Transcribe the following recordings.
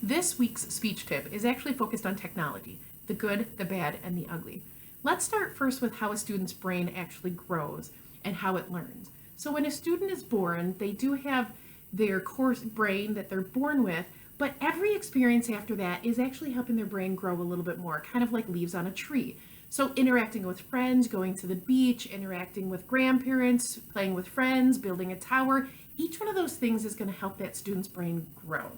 This week's speech tip is actually focused on technology, the good, the bad, and the ugly. Let's start first with how a student's brain actually grows and how it learns. So when a student is born, they do have their core brain that they're born with, but every experience after that is actually helping their brain grow a little bit more, kind of like leaves on a tree. So interacting with friends, going to the beach, interacting with grandparents, playing with friends, building a tower, each one of those things is going to help that student's brain grow.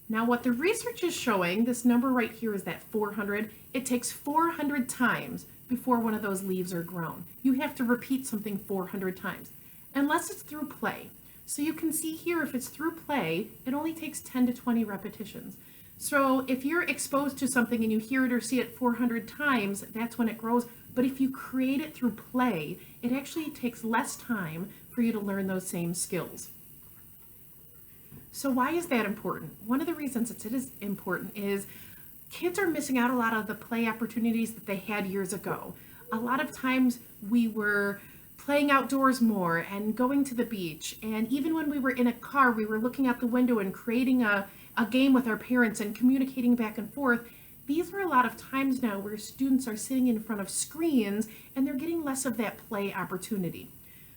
Now what the research is showing, this number right here is that 400, it takes 400 times before one of those leaves are grown. You have to repeat something 400 times, unless it's through play. So you can see here, if it's through play, it only takes 10 to 20 repetitions. So if you're exposed to something and you hear it or see it 400 times, that's when it grows. But if you create it through play, it actually takes less time for you to learn those same skills. So why is that important? One of the reasons that it is important is kids are missing out a lot of the play opportunities that they had years ago. A lot of times we were playing outdoors more and going to the beach. And even when we were in a car, we were looking out the window and creating a game with our parents and communicating back and forth. These are a lot of times now where students are sitting in front of screens and they're getting less of that play opportunity.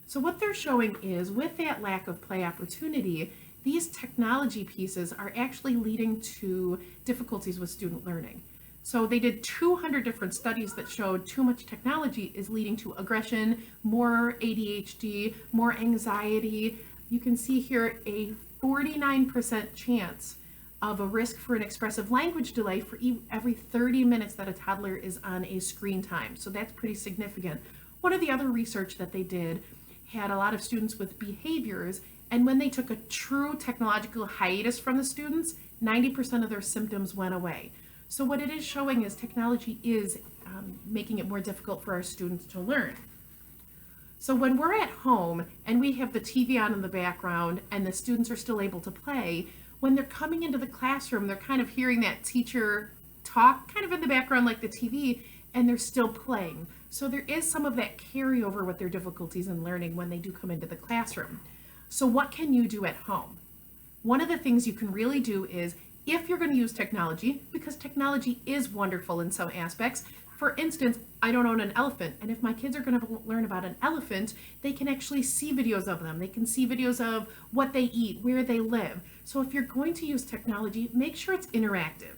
So what they're showing is with that lack of play opportunity, these technology pieces are actually leading to difficulties with student learning. So they did 200 different studies that showed too much technology is leading to aggression, more ADHD, more anxiety. You can see here a 49% chance of a risk for an expressive language delay for every 30 minutes that a toddler is on a screen time. So that's pretty significant. One of the other research that they did had a lot of students with behaviors, and when they took a true technological hiatus from the students, 90% of their symptoms went away. So what it is showing is technology is making it more difficult for our students to learn. So when we're at home and we have the TV on in the background and the students are still able to play, when they're coming into the classroom, they're kind of hearing that teacher talk kind of in the background like the TV, and they're still playing. So there is some of that carryover with their difficulties in learning when they do come into the classroom. So what can you do at home? One of the things you can really do is, if you're going to use technology, because technology is wonderful in some aspects. For instance, I don't own an elephant, and if my kids are going to learn about an elephant, they can actually see videos of them. They can see videos of what they eat, where they live. So if you're going to use technology, make sure it's interactive.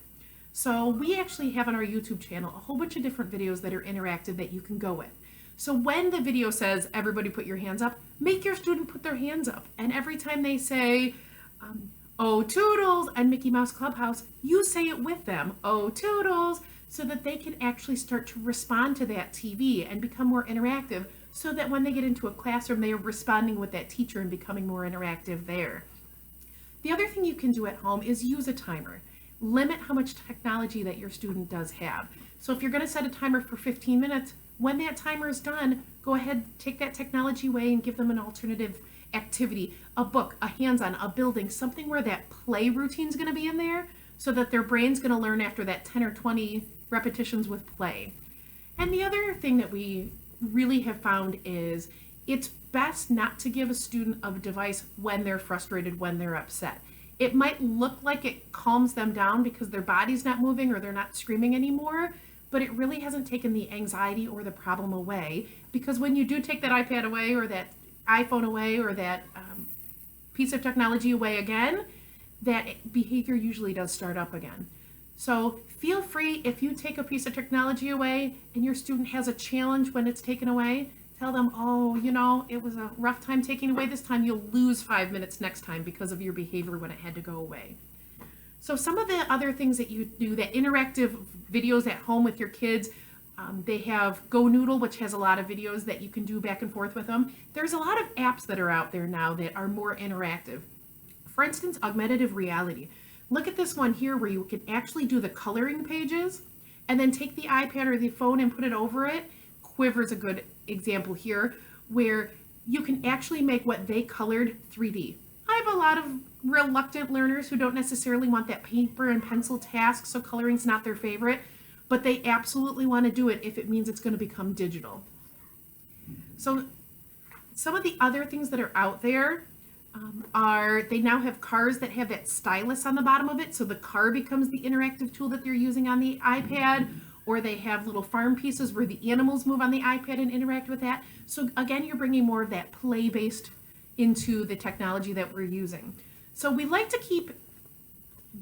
So we actually have on our YouTube channel a whole bunch of different videos that are interactive that you can go with. So when the video says, everybody put your hands up, make your student put their hands up. And every time they say, oh Toodles and Mickey Mouse Clubhouse, you say it with them, oh Toodles, so that they can actually start to respond to that TV and become more interactive, so that when they get into a classroom, they are responding with that teacher and becoming more interactive there. The other thing you can do at home is use a timer. Limit how much technology that your student does have. So if you're going to set a timer for 15 minutes, when that timer is done, go ahead, take that technology away and give them an alternative activity, a book, a hands-on, a building, something where that play routine is going to be in there, so that their brain's going to learn after that 10 or 20 repetitions with play. And the other thing that we really have found is it's best not to give a student a device when they're frustrated, when they're upset. It might look like it calms them down because their body's not moving or they're not screaming anymore, but it really hasn't taken the anxiety or the problem away, because when you do take that iPad away or that iPhone away or that piece of technology away again, that behavior usually does start up again. So feel free, if you take a piece of technology away and your student has a challenge when it's taken away, tell them, oh, you know, it was a rough time taking away this time, you'll lose 5 minutes next time because of your behavior when it had to go away. So some of the other things that you do, that interactive videos at home with your kids, they have Go Noodle, which has a lot of videos that you can do back and forth with them. There's a lot of apps that are out there now that are more interactive. For instance, augmentative reality. Look at this one here where you can actually do the coloring pages and then take the iPad or the phone and put it over it. Quiver's a good example here, where you can actually make what they colored 3D. I have a lot of reluctant learners who don't necessarily want that paper and pencil task, so coloring's not their favorite, but they absolutely want to do it if it means it's going to become digital. So some of the other things that are out there they now have cars that have that stylus on the bottom of it, so the car becomes the interactive tool that they're using on the iPad, or they have little farm pieces where the animals move on the iPad and interact with that. So again, you're bringing more of that play-based into the technology that we're using. So we like to keep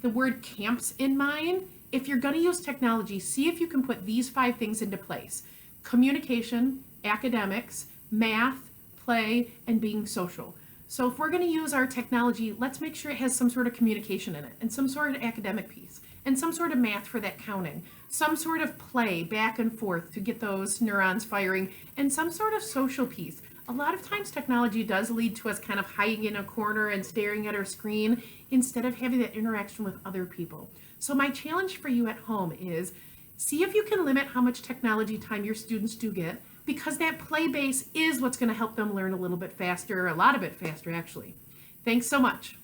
the word camps in mind. If you're going to use technology, see if you can put these 5 things into place: communication, academics, math, play, and being social. So if we're going to use our technology, let's make sure it has some sort of communication in it, and some sort of academic piece, and some sort of math for that counting, some sort of play back and forth to get those neurons firing, and some sort of social piece. A lot of times technology does lead to us kind of hiding in a corner and staring at our screen instead of having that interaction with other people. So my challenge for you at home is see if you can limit how much technology time your students do get, because that play base is what's going to help them learn a little bit faster, a lot of it faster actually. Thanks so much.